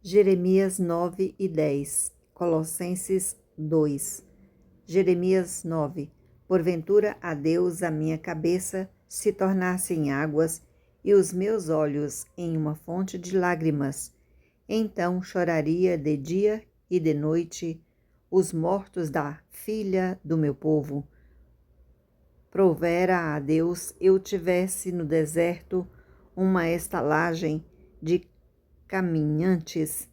Jeremias 9 e 10, Colossenses 2. Jeremias 9. Porventura a Deus a minha cabeça se tornasse em águas e os meus olhos em uma fonte de lágrimas. Então choraria de dia e de noite os mortos da filha do meu povo. Provera a Deus eu tivesse no deserto uma estalagem de caminhantes,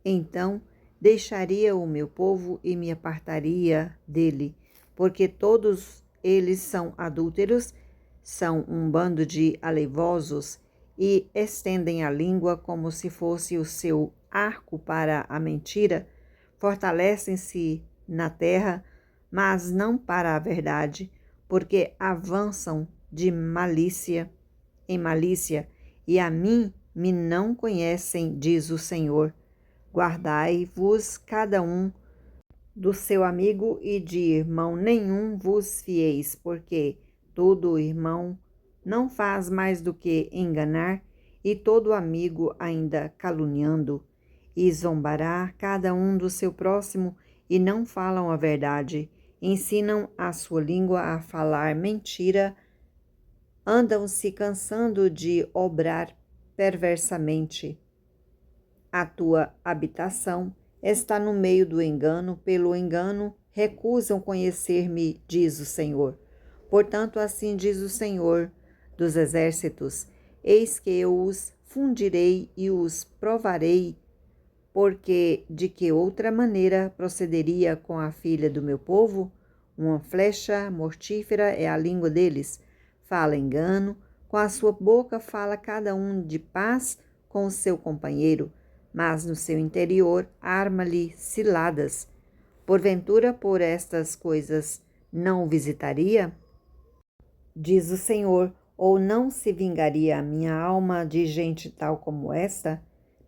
então deixaria o meu povo e me apartaria dele, porque todos eles são adúlteros, são um bando de aleivosos e estendem a língua como se fosse o seu arco para a mentira, fortalecem-se na terra, mas não para a verdade, porque avançam de malícia em malícia, e a mim me não conhecem, diz o Senhor. Guardai-vos cada um do seu amigo e de irmão nenhum vos fieis, porque todo irmão não faz mais do que enganar, e todo amigo ainda caluniando, e zombará cada um do seu próximo, e não falam a verdade, ensinam a sua língua a falar mentira, andam se cansando de obrar perversamente. A tua habitação está no meio do engano, pelo engano recusam conhecer-me, diz o Senhor. Portanto, assim diz o Senhor dos exércitos: eis que eu os fundirei e os provarei, porque de que outra maneira procederia com a filha do meu povo? Uma flecha mortífera é a língua deles. Fala engano, com a sua boca fala cada um de paz com o seu companheiro, mas no seu interior arma-lhe ciladas. Porventura, por estas coisas não o visitaria? Diz o Senhor, ou não se vingaria a minha alma de gente tal como esta?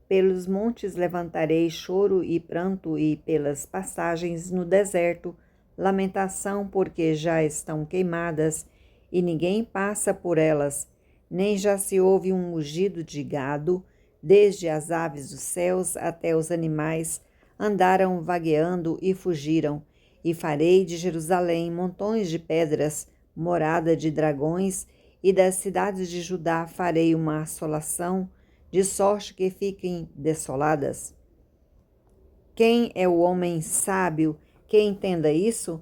Pelos montes levantarei choro e pranto, e pelas passagens no deserto lamentação, porque já estão queimadas, e ninguém passa por elas, nem já se ouve um mugido de gado, desde as aves dos céus até os animais, andaram vagueando e fugiram, e farei de Jerusalém montões de pedras, morada de dragões, e das cidades de Judá farei uma assolação, de sorte que fiquem desoladas. Quem é o homem sábio que entenda isso?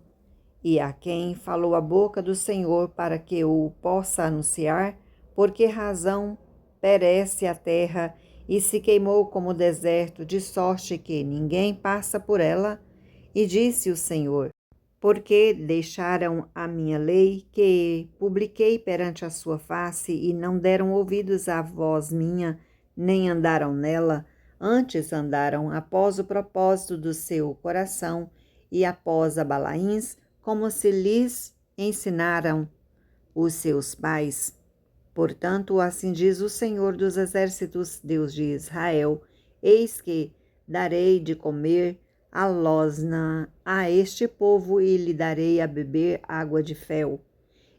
E a quem falou a boca do Senhor para que o possa anunciar? Por que razão perece a terra e se queimou como o deserto, de sorte que ninguém passa por ela? E disse o Senhor: porque deixaram a minha lei, que publiquei perante a sua face, e não deram ouvidos à voz minha, nem andaram nela, antes andaram após o propósito do seu coração, e após a Balaíns, como se lhes ensinaram os seus pais. Portanto, assim diz o Senhor dos Exércitos, Deus de Israel: eis que darei de comer a losna a este povo e lhe darei a beber água de fel,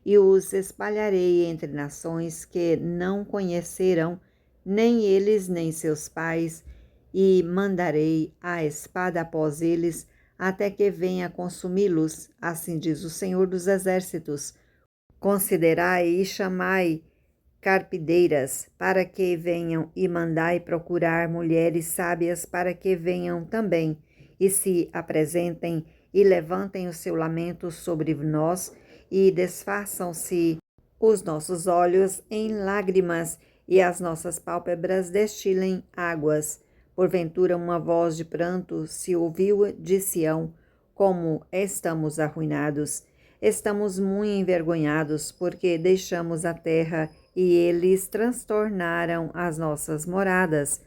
e os espalharei entre nações que não conhecerão, nem eles nem seus pais, e mandarei a espada após eles, até que venha consumi-los, assim diz o Senhor dos Exércitos. Considerai e chamai carpideiras, para que venham, e mandai procurar mulheres sábias, para que venham também, e se apresentem, e levantem o seu lamento sobre nós, e desfaçam-se os nossos olhos em lágrimas, e as nossas pálpebras destilem águas. Porventura uma voz de pranto se ouviu de Sião: como estamos arruinados! Estamos muito envergonhados, porque deixamos a terra e eles transtornaram as nossas moradas.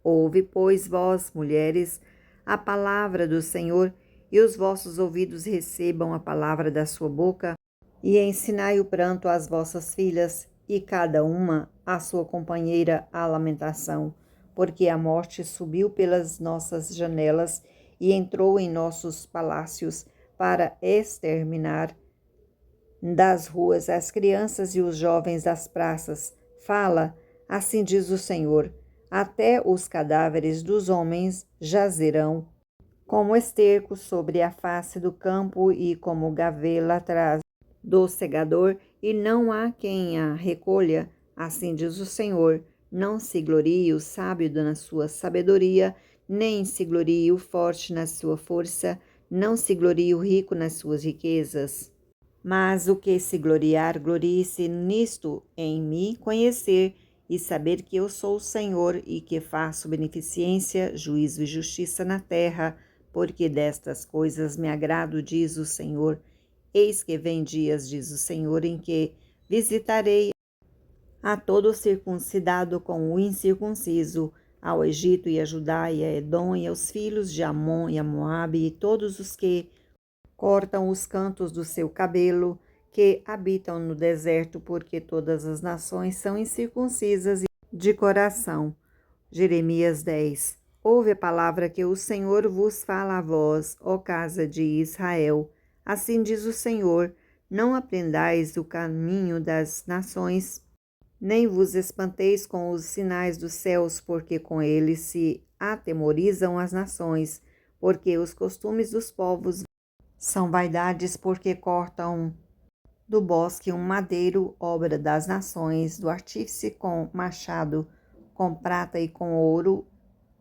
Ouve, pois, vós, mulheres, a palavra do Senhor, e os vossos ouvidos recebam a palavra da sua boca, e ensinai o pranto às vossas filhas, e cada uma à sua companheira a lamentação, porque a morte subiu pelas nossas janelas e entrou em nossos palácios para exterminar das ruas as crianças e os jovens das praças. Fala, assim diz o Senhor: Até os cadáveres dos homens jazerão como esterco sobre a face do campo e como gavela atrás do segador, e não há quem a recolha. Assim diz o Senhor: não se glorie o sábio na sua sabedoria, nem se glorie o forte na sua força, não se glorie o rico nas suas riquezas. Mas o que se gloriar, glorie-se nisto, em me conhecer e saber que eu sou o Senhor e que faço beneficência, juízo e justiça na terra, porque destas coisas me agrado, diz o Senhor. Eis que vem dias, diz o Senhor, em que visitarei a todo circuncidado com o incircunciso, ao Egito e a Judá e a Edom e aos filhos de Amon e a Moabe e todos os que cortam os cantos do seu cabelo, que habitam no deserto, porque todas as nações são incircuncisas de coração. Jeremias 10. Ouve a palavra que o Senhor vos fala a vós, ó casa de Israel. Assim diz o Senhor: não aprendais o caminho das nações, nem vos espanteis com os sinais dos céus, porque com eles se atemorizam as nações, porque os costumes dos povos são vaidades, porque cortam do bosque um madeiro, obra das nações, do artífice com machado, com prata e com ouro,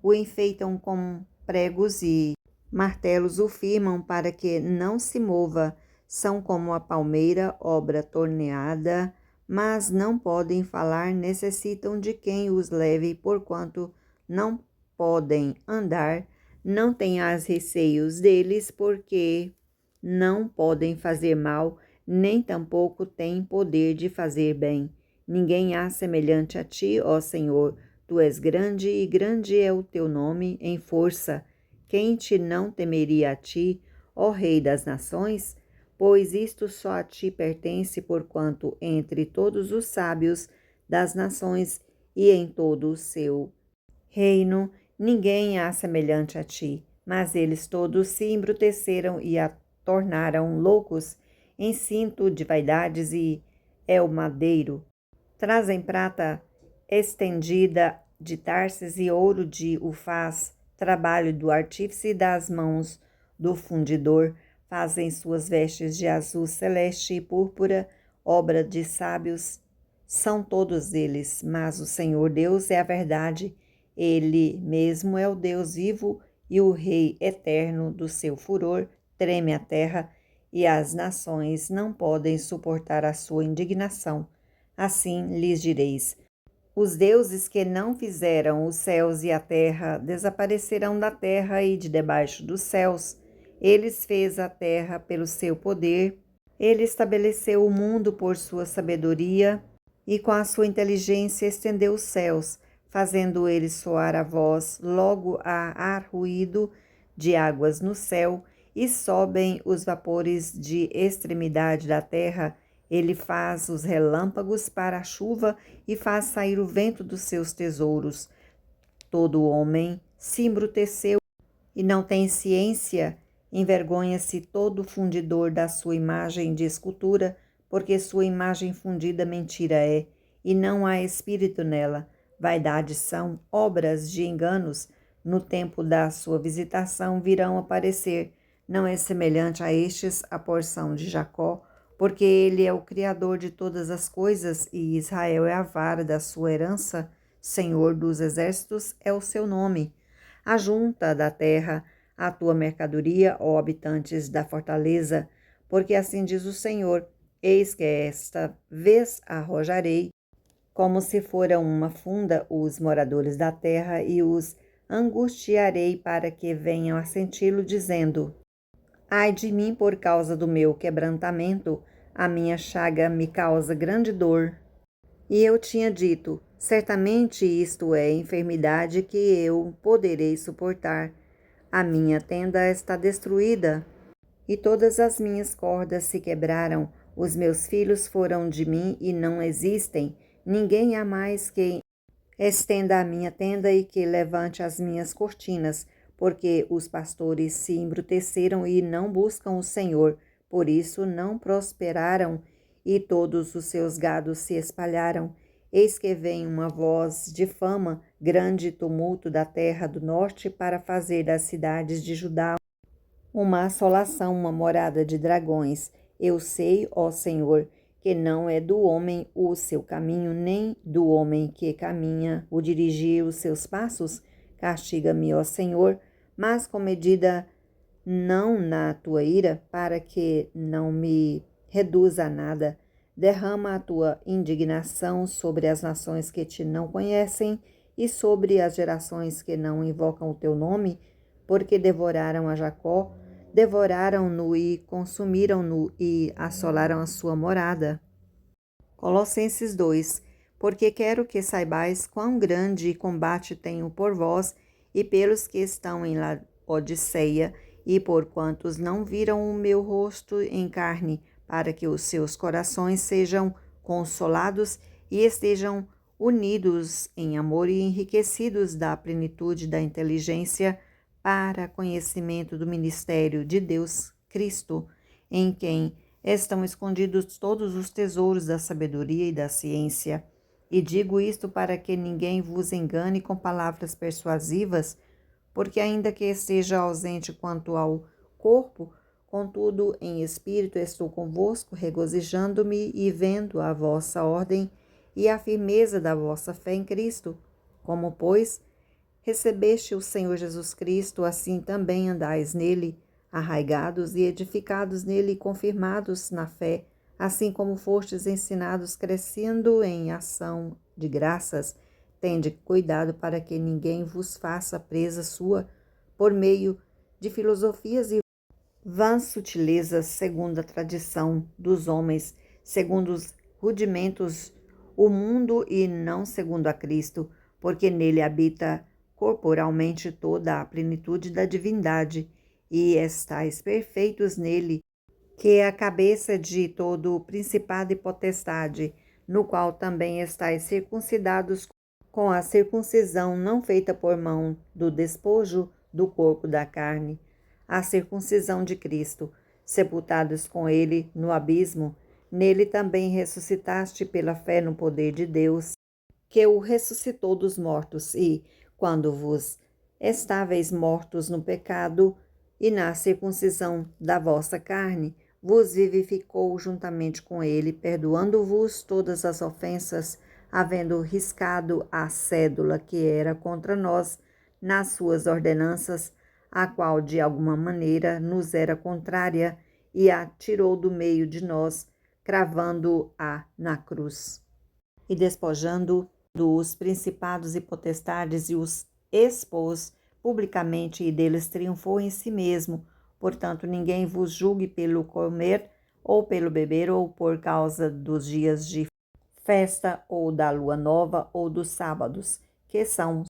o enfeitam com pregos e martelos, o firmam para que não se mova, são como a palmeira, obra torneada, mas não podem falar, necessitam de quem os leve, porquanto não podem andar, não tenhas receios deles, porque não podem fazer mal, nem tampouco têm poder de fazer bem. Ninguém há semelhante a ti, ó Senhor. Tu és grande e grande é o teu nome em força. Quem te não temeria a ti, ó Rei das nações? Pois isto só a ti pertence, porquanto entre todos os sábios das nações e em todo o seu reino ninguém há semelhante a ti. Mas eles todos se embruteceram e a tornaram loucos, em cinto de vaidades e é o madeiro. Trazem prata estendida de Tarses e ouro de Ufaz, trabalho do artífice e das mãos do fundidor. Fazem suas vestes de azul celeste e púrpura, obra de sábios. São todos eles, mas o Senhor Deus é a verdade. Ele mesmo é o Deus vivo e o Rei eterno. Do seu furor treme a terra e as nações não podem suportar a sua indignação. Assim lhes direis: os deuses que não fizeram os céus e a terra desaparecerão da terra e de debaixo dos céus. Eles fez a terra pelo seu poder, ele estabeleceu o mundo por sua sabedoria e com a sua inteligência estendeu os céus, fazendo ele soar a voz, logo há ruído de águas no céu e sobem os vapores de extremidade da terra. Ele faz os relâmpagos para a chuva e faz sair o vento dos seus tesouros. Todo homem se embruteceu e não tem ciência, envergonha-se todo fundidor da sua imagem de escultura, porque sua imagem fundida mentira é, e não há espírito nela. Vaidades são obras de enganos. No tempo da sua visitação virão aparecer. Não é semelhante a estes a porção de Jacó, porque ele é o Criador de todas as coisas e Israel é a vara da sua herança. Senhor dos exércitos é o seu nome. Ajunta da terra a tua mercadoria, ó habitantes da fortaleza, porque assim diz o Senhor: eis que esta vez arrojarei, como se fora uma funda, os moradores da terra e os angustiarei para que venham a senti-lo, dizendo: ai de mim por causa do meu quebrantamento, a minha chaga me causa grande dor. E eu tinha dito: certamente isto é enfermidade que eu poderei suportar. A minha tenda está destruída, e todas as minhas cordas se quebraram. Os meus filhos foram de mim e não existem. Ninguém há mais que estenda a minha tenda e que levante as minhas cortinas, porque os pastores se embruteceram e não buscam o Senhor. Por isso não prosperaram, e todos os seus gados se espalharam. Eis que vem uma voz de fama, grande tumulto da terra do norte, para fazer das cidades de Judá uma assolação, uma morada de dragões. Eu sei, ó Senhor, que não é do homem o seu caminho, nem do homem que caminha o dirigir os seus passos. Castiga-me, ó Senhor, mas com medida não na tua ira, para que não me reduza a nada. Derrama a tua indignação sobre as nações que te não conhecem e sobre as gerações que não invocam o teu nome, porque devoraram a Jacó, devoraram-no e consumiram-no e assolaram a sua morada. Colossenses 2. Porque quero que saibais quão grande combate tenho por vós e pelos que estão em Laodiceia, e por quantos não viram o meu rosto em carne, para que os seus corações sejam consolados e estejam unidos em amor e enriquecidos da plenitude da inteligência para conhecimento do ministério de Deus Cristo, em quem estão escondidos todos os tesouros da sabedoria e da ciência. E digo isto para que ninguém vos engane com palavras persuasivas, porque ainda que esteja ausente quanto ao corpo, contudo em espírito estou convosco, regozijando-me e vendo a vossa ordem e a firmeza da vossa fé em Cristo. Como, pois, recebeste o Senhor Jesus Cristo, assim também andais nele, arraigados e edificados nele e confirmados na fé, assim como fostes ensinados, crescendo em ação de graças. Tende cuidado para que ninguém vos faça presa sua por meio de filosofias e vãs sutilezas, segundo a tradição dos homens, segundo os rudimentos o mundo e não segundo a Cristo, porque nele habita corporalmente toda a plenitude da divindade, e estáis perfeitos nele, que é a cabeça de todo o principado e potestade, no qual também estáis circuncidados com a circuncisão não feita por mão do despojo do corpo da carne, a circuncisão de Cristo, sepultados com ele no abismo, nele também ressuscitaste pela fé no poder de Deus, que o ressuscitou dos mortos, e, quando vos estáveis mortos no pecado e na circuncisão da vossa carne, vos vivificou juntamente com ele, perdoando-vos todas as ofensas, havendo riscado a cédula que era contra nós nas suas ordenanças, a qual de alguma maneira nos era contrária, e a tirou do meio de nós, cravando-a na cruz. E despojando dos principados e potestades, e os expôs publicamente, e deles triunfou em si mesmo. Portanto, ninguém vos julgue pelo comer, ou pelo beber, ou por causa dos dias de festa, ou da lua nova, ou dos sábados, que são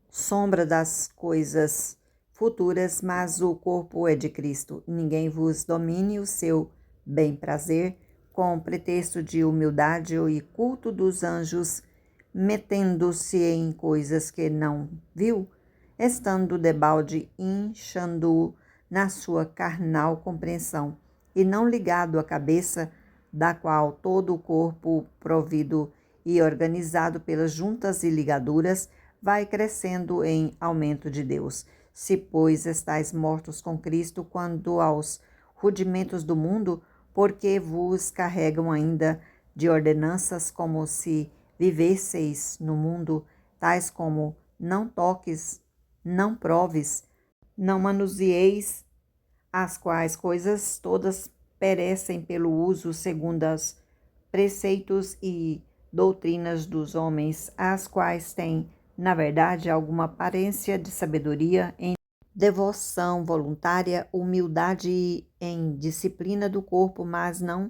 sombra das coisas futuras, mas o corpo é de Cristo. Ninguém vos domine o seu bem-prazer, com pretexto de humildade e culto dos anjos, metendo-se em coisas que não viu, estando debalde inchando-o na sua carnal compreensão, e não ligado à cabeça, da qual todo o corpo, provido e organizado pelas juntas e ligaduras, vai crescendo em aumento de Deus. Se, pois, estáis mortos com Cristo quanto aos rudimentos do mundo, porque vos carregam ainda de ordenanças como se vivesseis no mundo, tais como não toques, não proves, não manuseeis, as quais coisas todas perecem pelo uso segundo os preceitos e doutrinas dos homens, as quais têm, na verdade, alguma aparência de sabedoria em devoção voluntária, humildade e em disciplina do corpo, mas não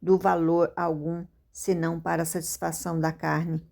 do valor algum, senão para a satisfação da carne.